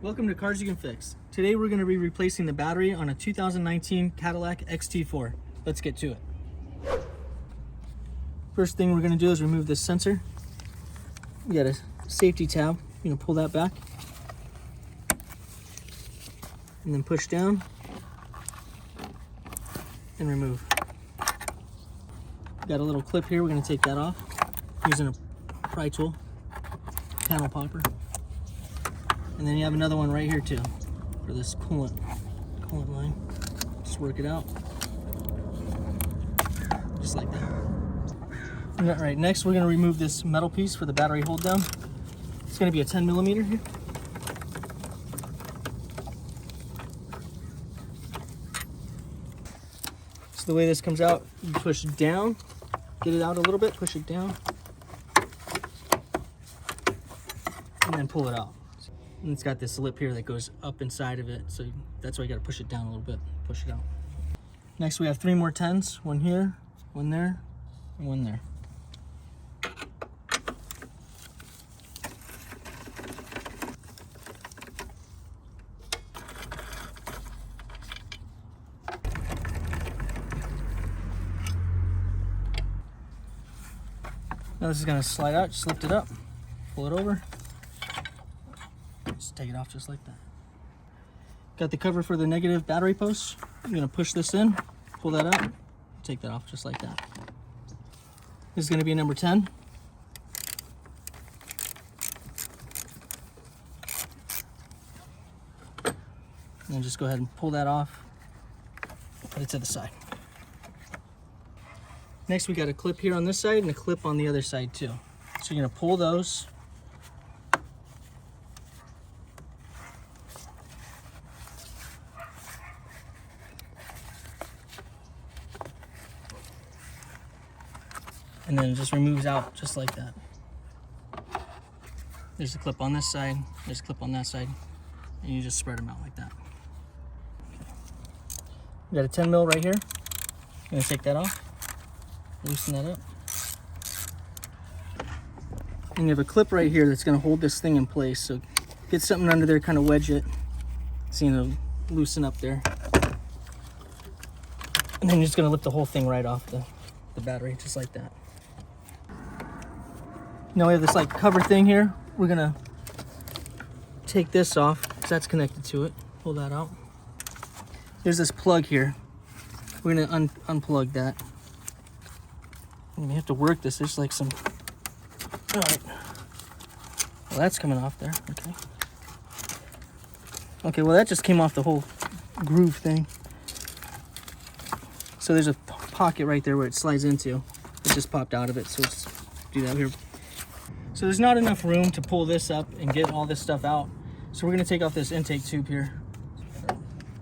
Welcome to Cars You Can Fix. Today we're going to be replacing the battery on a 2019 Cadillac XT4. Let's get to it. First thing we're going to do is remove this sensor. You got a safety tab. You're going to pull that back and then push down and remove. Got a little clip here. We're going to take that off using a pry tool, panel popper. And then you have another one right here too for this coolant line. Just work it out, just like that. All right, next we're going to remove this metal piece for the battery hold down. It's going to be a 10 millimeter here. So the way this comes out, you push down, get it out a little bit, push it down, and then pull it out. And it's got this lip here that goes up inside of it, so that's why you got to push it down a little bit, push it out. Next we have 3 more 10s, one here, one there, and one there. Now this is going to slide out, just lift it up, pull it over. Just take it off just like that. Got the cover for the negative battery post. I'm going to push this in, pull that out, take that off just like that. This is going to be number 10. And then just go ahead and pull that off, put it to the side. Next we got a clip here on this side and a clip on the other side too. So you're going to pull those. And then it just removes out just like that. There's a clip on this side, there's a clip on that side, and you just spread them out like that. We got a 10 mil right here. I'm gonna take that off, loosen that up. And you have a clip right here that's gonna hold this thing in place. So get something under there, kind of wedge it, so you know, loosen up there. And then you're just gonna lift the whole thing right off the battery, just like that. Now we have this like cover thing here. We're gonna take this off because that's connected to it. Pull that out. There's this plug here. We're gonna unplug that. And we have to work this. There's like some. All right. Well, that's coming off there. Okay. Okay. Well, that just came off the whole groove thing. So there's a pocket right there where it slides into. It just popped out of it. So let's do that here. So there's not enough room to pull this up and get all this stuff out. So we're gonna take off this intake tube here.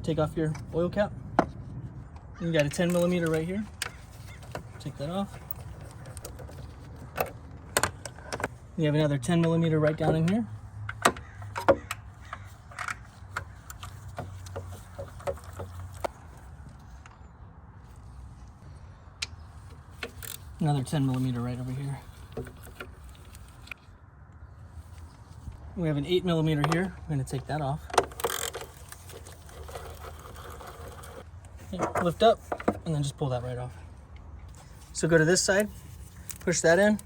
Take off your oil cap. You got a 10 millimeter right here. Take that off. You have another 10 millimeter right down in here. Another 10 millimeter right over here. We have an 8 millimeter here. I'm going to take that off. Okay, lift up and then just pull that right off. So go to this side, push that in,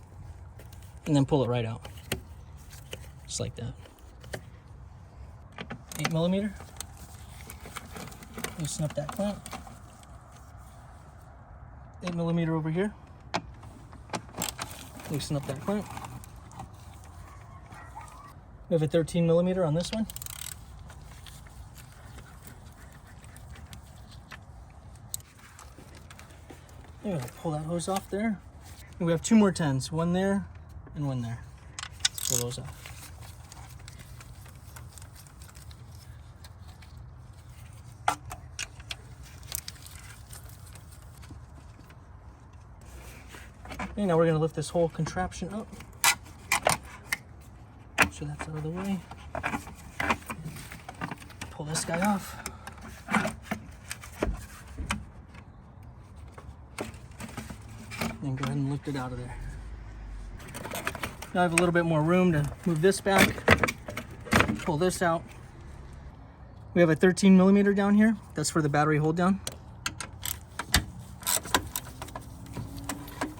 and then pull it right out. Just like that. 8 millimeter. Loosen up that clamp. 8 millimeter over here. Loosen up that clamp. We have a 13 millimeter on this one. I'm gonna pull that hose off there. And we have 2 more 10s, one there and one there. Let's pull those off. Okay, now we're gonna lift this whole contraption up. Make sure that's out of the way. Pull this guy off. And go ahead and lift it out of there. Now I have a little bit more room to move this back, pull this out, We have a 13mm down here. That's for the battery hold down.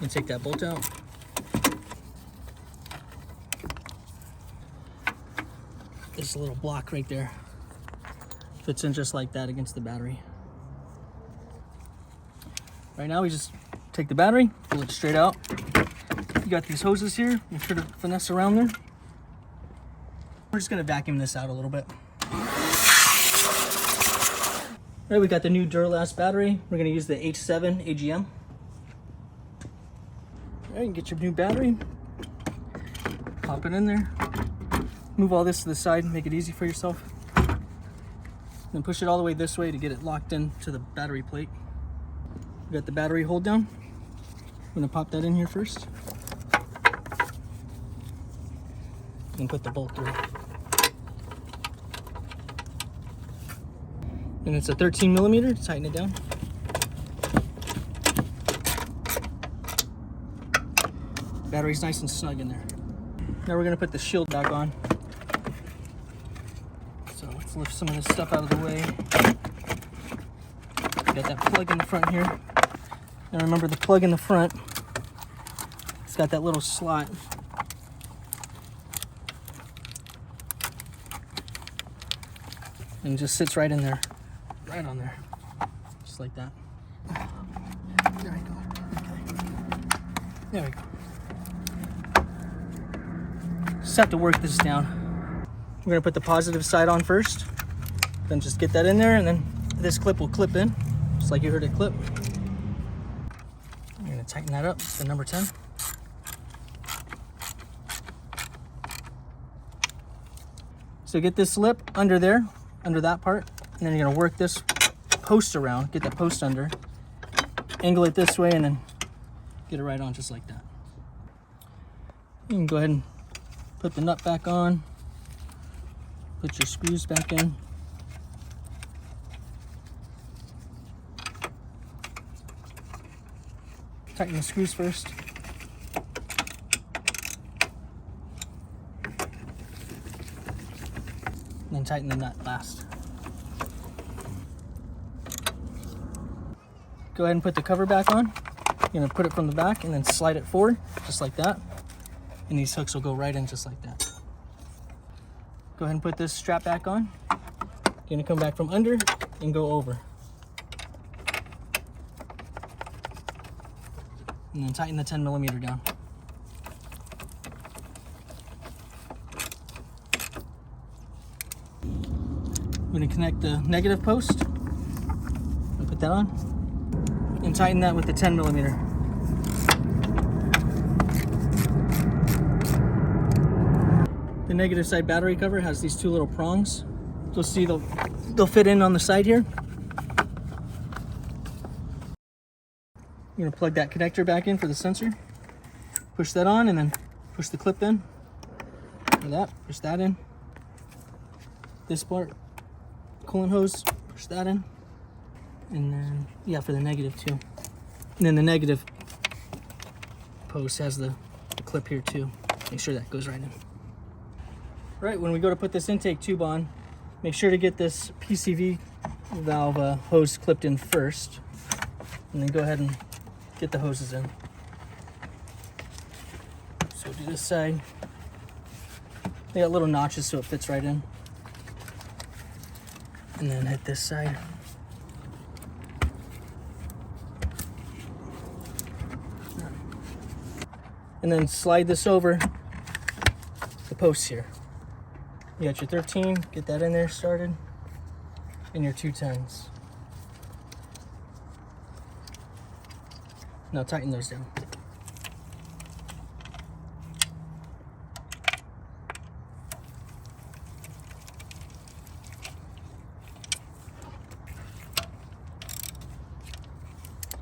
You take that bolt out. This little block right there fits in just like that against the battery. Right now we just take the battery, pull it straight out. You got these hoses here, make sure to finesse around there. We're just gonna vacuum this out a little bit. All right, we got the new Duralast battery. We're gonna use the H7 AGM. All right, you get your new battery, pop it in there. Move all this to the side, make it easy for yourself. Then push it all the way this way to get it locked in to the battery plate. We got the battery hold down. I'm gonna pop that in here first. And put the bolt through. And it's a 13mm, tighten it down. Battery's nice and snug in there. Now we're gonna put the shield back on. So let's lift some of this stuff out of the way. Got that plug in the front here. Now remember, the plug in the front, it's got that little slot. And it just sits right in there, right on there, just like that. There we go. Okay. There we go. Just have to work this down. We're gonna put the positive side on first, then just get that in there, and then this clip will clip in, just like you heard it clip. I'm gonna tighten that up, it's the number 10. So get this lip under there, under that part, and then you're gonna work this post around, get that post under, angle it this way, and then get it right on just like that. You can go ahead and put the nut back on, put your screws back in. Tighten the screws first. And then tighten the nut last. Go ahead and put the cover back on. You're gonna put it from the back and then slide it forward, just like that. And these hooks will go right in just like that. Go ahead and put this strap back on. You're gonna come back from under and go over. And then tighten the 10mm down. I'm gonna connect the negative post and put that on. And tighten that with the 10mm. The negative side battery cover has these two little prongs. You'll see they'll fit in on the side here. You're gonna plug that connector back in for the sensor. Push that on and then push the clip in. Like that, push that in. This part, coolant hose, push that in. And then, yeah, for the negative too. And then the negative post has the clip here too. Make sure that goes right in. Right, when we go to put this intake tube on, make sure to get this PCV valve hose clipped in first. And then go ahead and get the hoses in. So do this side. They got little notches so it fits right in. And then hit this side. And then slide this over the posts here. You got your 13, get that in there started, and your 210s. Now tighten those down.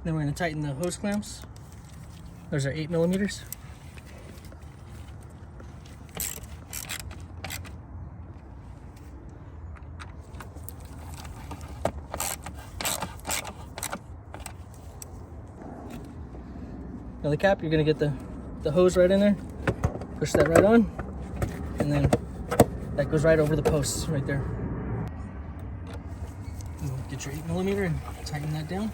Then we're going to tighten the hose clamps. Those are 8mm. Now the cap, you're going to get the hose right in there, push that right on, and then that goes right over the posts right there. Get your 8mm and tighten that down.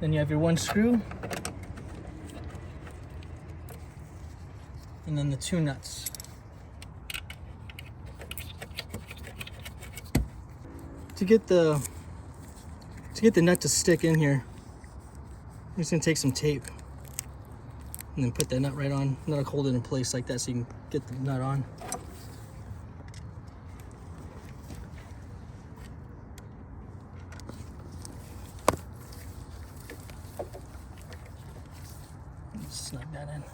Then you have your one screw. And then the two nuts. To get the nut to stick in here, I'm just gonna take some tape and then put that nut right on. That'll hold it in place like that so you can get the nut on. Snug that in.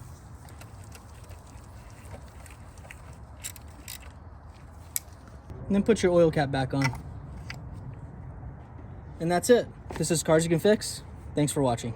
And then put your oil cap back on. And that's it. This is Cars You Can Fix. Thanks for watching.